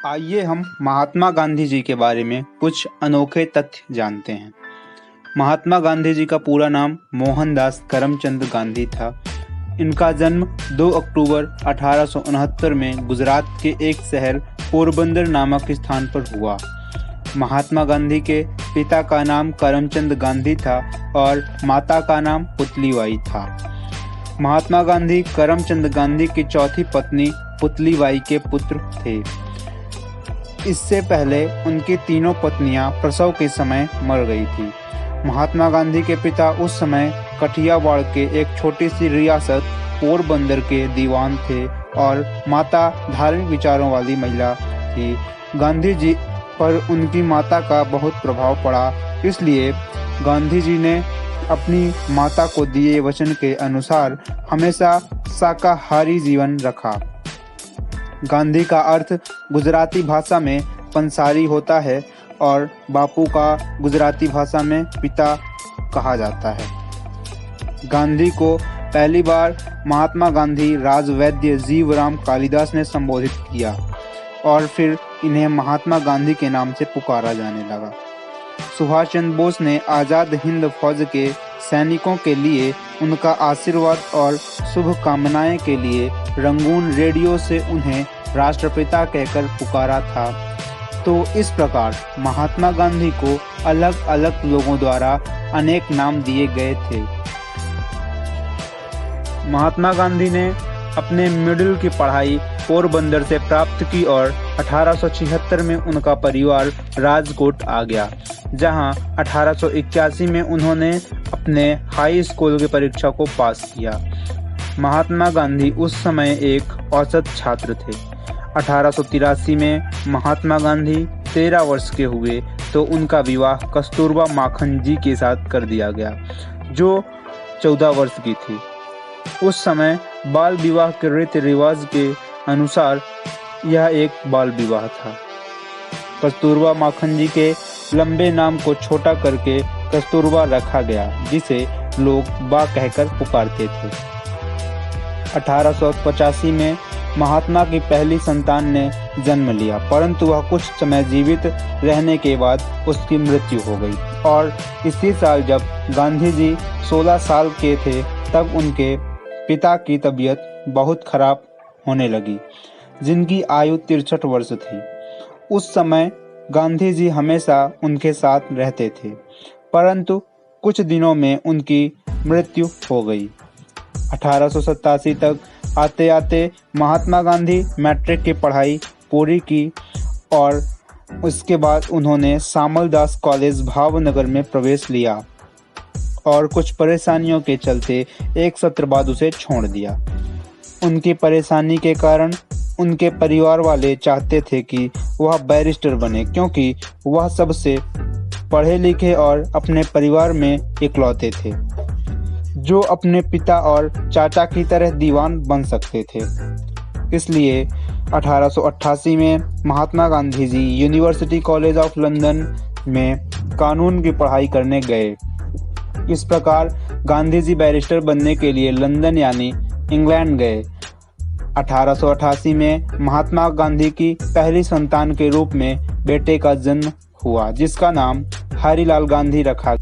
आइए हम महात्मा गांधी जी के बारे में कुछ अनोखे तथ्य जानते हैं। महात्मा गांधी जी का पूरा नाम मोहनदास करमचंद गांधी था। इनका जन्म 2 अक्टूबर 1869 में गुजरात के एक शहर पोरबंदर नामक स्थान पर हुआ। महात्मा गांधी के पिता का नाम करमचंद गांधी था और माता का नाम पुतलीबाई था। महात्मा गांधी करमचंद गांधी की चौथी पत्नी पुतलीबाई के पुत्र थे। इससे पहले उनकी तीनों पत्नियां प्रसव के समय मर गई थी। महात्मा गांधी के पिता उस समय कठियावाड़ के एक छोटी सी रियासत पोरबंदर के दीवान थे और माता धार्मिक विचारों वाली महिला थी। गांधी जी पर उनकी माता का बहुत प्रभाव पड़ा, इसलिए गांधी जी ने अपनी माता को दिए वचन के अनुसार हमेशा शाकाहारी जीवन रखा। गांधी का अर्थ गुजराती भाषा में पंसारी होता है और बापू का गुजराती भाषा में पिता कहा जाता है। गांधी को पहली बार महात्मा गांधी राजवैद्य जीवराम कालिदास ने संबोधित किया और फिर इन्हें महात्मा गांधी के नाम से पुकारा जाने लगा। सुभाष चंद्र बोस ने आज़ाद हिंद फौज के सैनिकों के लिए उनका आशीर्वाद और शुभकामनाएं के लिए रंगून रेडियो से उन्हें राष्ट्रपिता कहकर पुकारा था। तो इस प्रकार महात्मा गांधी को अलग अलग लोगों द्वारा अनेक नाम दिए गए थे। महात्मा गांधी ने अपने मिडिल की पढ़ाई पोरबंदर से प्राप्त की और 1876 में उनका परिवार राजकोट आ गया, जहां 1881 में उन्होंने अपने हाई स्कूल की परीक्षा को पास किया। महात्मा गांधी उस समय एक औसत छात्र थे। 1883 में महात्मा गांधी 13 वर्ष के हुए तो उनका विवाह कस्तूरबा माखन जी के साथ कर दिया गया, जो 14 वर्ष की थी। उस समय बाल विवाह के रीति रिवाज के अनुसार यह एक बाल विवाह था। कस्तूरबा माखन जी के लंबे नाम को छोटा करके कस्तूरबा रखा गया, जिसे लोग बा कहकर पुकारते थे। 1885 में महात्मा की पहली संतान ने जन्म लिया, परंतु वह कुछ समय जीवित रहने के बाद उसकी मृत्यु हो गई और इसी साल जब गांधी जी 16 साल के थे तब उनके पिता की तबीयत बहुत खराब होने लगी, जिनकी आयु 63 वर्ष थी। उस समय गांधी जी हमेशा उनके साथ रहते थे, परंतु कुछ दिनों में उनकी मृत्यु हो गई। 1887 तक आते आते महात्मा गांधी मैट्रिक की पढ़ाई पूरी की और उसके बाद उन्होंने सामलदास कॉलेज भावनगर में प्रवेश लिया और कुछ परेशानियों के चलते एक सत्र बाद उसे छोड़ दिया। उनकी परेशानी के कारण उनके परिवार वाले चाहते थे कि वह बैरिस्टर बने, क्योंकि वह सबसे पढ़े लिखे और अपने परिवार में इकलौते थे जो अपने पिता और चाचा की तरह दीवान बन सकते थे। इसलिए 1888 में Mahatma Gandhi ji university college of London में कानून की पढ़ाई करने गए। इस प्रकार गांधी जी बैरिस्टर बनने के लिए लंदन यानी इंग्लैंड गए। 1888 में महात्मा गांधी की पहली संतान के रूप में बेटे का जन्म हुआ, जिसका नाम हरिलाल गांधी रखा।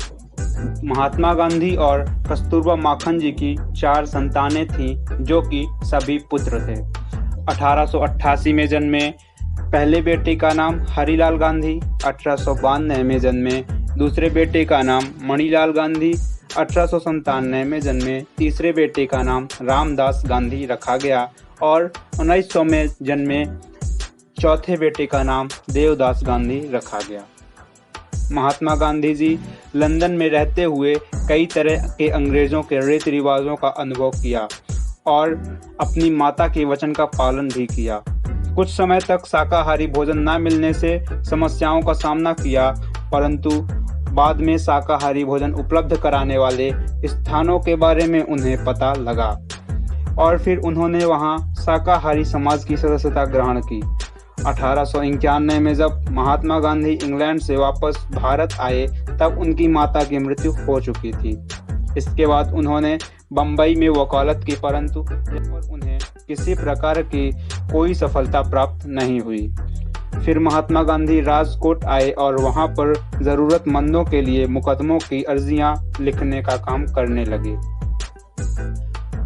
महात्मा गांधी और कस्तूरबा माखन जी की 4 संतानें थीं, जो कि सभी पुत्र थे। 1888 में जन्मे पहले बेटे का नाम हरिलाल गांधी, 1892 में जन्मे दूसरे बेटे का नाम मणिलाल गांधी, 1897 में जन्मे तीसरे बेटे का नाम रामदास गांधी रखा गया और 1900 में जन्मे चौथे बेटे का नाम देवदास गांधी रखा गया। महात्मा गांधी जी लंदन में रहते हुए कई तरह के अंग्रेजों के रीति रिवाजों का अनुभव किया और अपनी माता के वचन का पालन भी किया। कुछ समय तक शाकाहारी भोजन न मिलने से समस्याओं का सामना किया, परंतु बाद में शाकाहारी भोजन उपलब्ध कराने वाले स्थानों के बारे में उन्हें पता लगा और फिर उन्होंने वहां शाकाहारी समाज की सदस्यता ग्रहण की। 1891 में जब महात्मा गांधी इंग्लैंड से वापस भारत आए तब उनकी माता की मृत्यु हो चुकी थी। इसके बाद उन्होंने बम्बई में वकालत की, परंतु उन्हें किसी प्रकार की कोई सफलता प्राप्त नहीं हुई। फिर महात्मा गांधी राजकोट आए और वहां पर जरूरतमंदों के लिए मुकदमों की अर्जियां लिखने का काम करने लगे।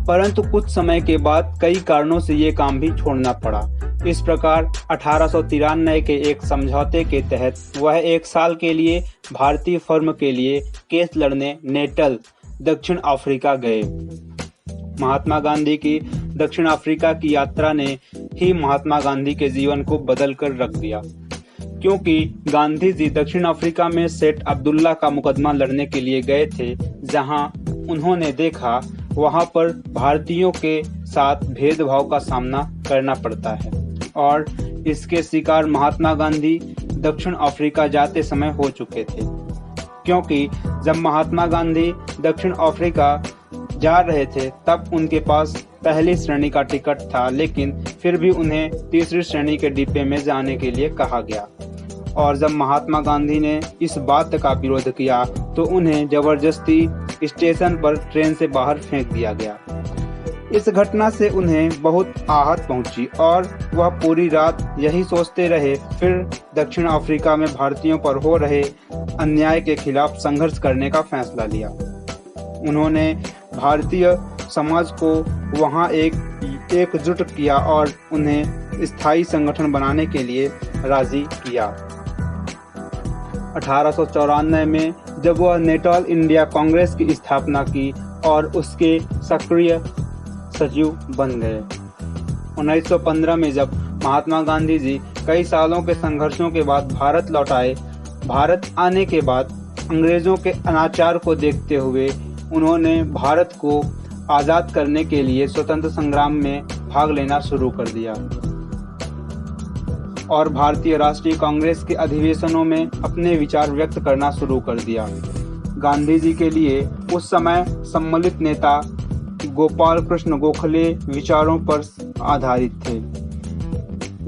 परंतु कुछ समय के बाद कई कारणों से ये काम भी छोड़ना पड़ा। इस प्रकार 1893 के एक समझौते के तहत वह 1 साल के लिए भारतीय फर्म के लिए केस लड़ने नेटल, दक्षिण अफ्रीका गए। महात्मा गांधी की दक्षिण अफ्रीका की यात्रा ने ही महात्मा गांधी के जीवन को बदल कर रख दिया, क्योंकि गांधी जी दक्षिण अफ्रीका में सेठ अब्दुल्ला का मुकदमा लड़ने के लिए गए थे, जहां उन्होंने देखा वहां पर भारतीयों के साथ भेदभाव का सामना करना पड़ता है और इसके शिकार महात्मा गांधी दक्षिण अफ्रीका जाते समय हो चुके थे। क्योंकि जब महात्मा गांधी दक्षिण अफ्रीका जा रहे थे तब उनके पास पहली श्रेणी का टिकट था, लेकिन फिर भी उन्हें तीसरी श्रेणी के डिब्बे में जाने के लिए कहा गया और जब महात्मा गांधी ने इस बात का विरोध किया तो उन्हें जबरदस्ती स्टेशन पर ट्रेन से बाहर फेंक दिया गया। इस घटना से उन्हें बहुत आहत पहुंची और वह पूरी रात यही सोचते रहे। फिर दक्षिण अफ्रीका में भारतीयों पर हो रहे अन्याय के खिलाफ संघर्ष करने का फैसला लिया। उन्होंने भारतीय समाज को वहां एकजुट किया और उन्हें स्थायी संगठन बनाने के लिए राजी किया। 1894 में जब वह नेटल इंडिया कांग्रेस की स्थापना की और उसके सक्रिय सचिव बन गए। 1915 में जब महात्मा गांधी जी कई सालों के संघर्षों के बाद भारत लौट आए, भारत आने के बाद अंग्रेजों के अनाचार को देखते हुए उन्होंने भारत को आज़ाद करने के लिए स्वतंत्र संग्राम में भाग लेना शुरू कर दिया और भारतीय राष्ट्रीय कांग्रेस के अधिवेशनों में अपने विचार व्यक्त करना शुरू कर दिया। गांधी जी के लिए उस समय सम्मिलित नेता गोपाल कृष्ण गोखले विचारों पर आधारित थे।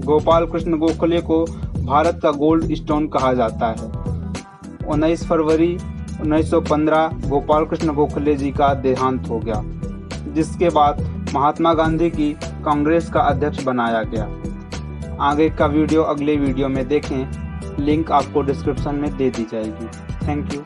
गोपाल कृष्ण गोखले को भारत का गोल्ड स्टोन कहा जाता है। 19 फरवरी 1915 गोपाल कृष्ण गोखले जी का देहांत हो गया, जिसके बाद महात्मा गांधी की कांग्रेस का अध्यक्ष बनाया गया। आगे का वीडियो अगले वीडियो में देखें, लिंक आपको डिस्क्रिप्शन में दे दी जाएगी। Thank you.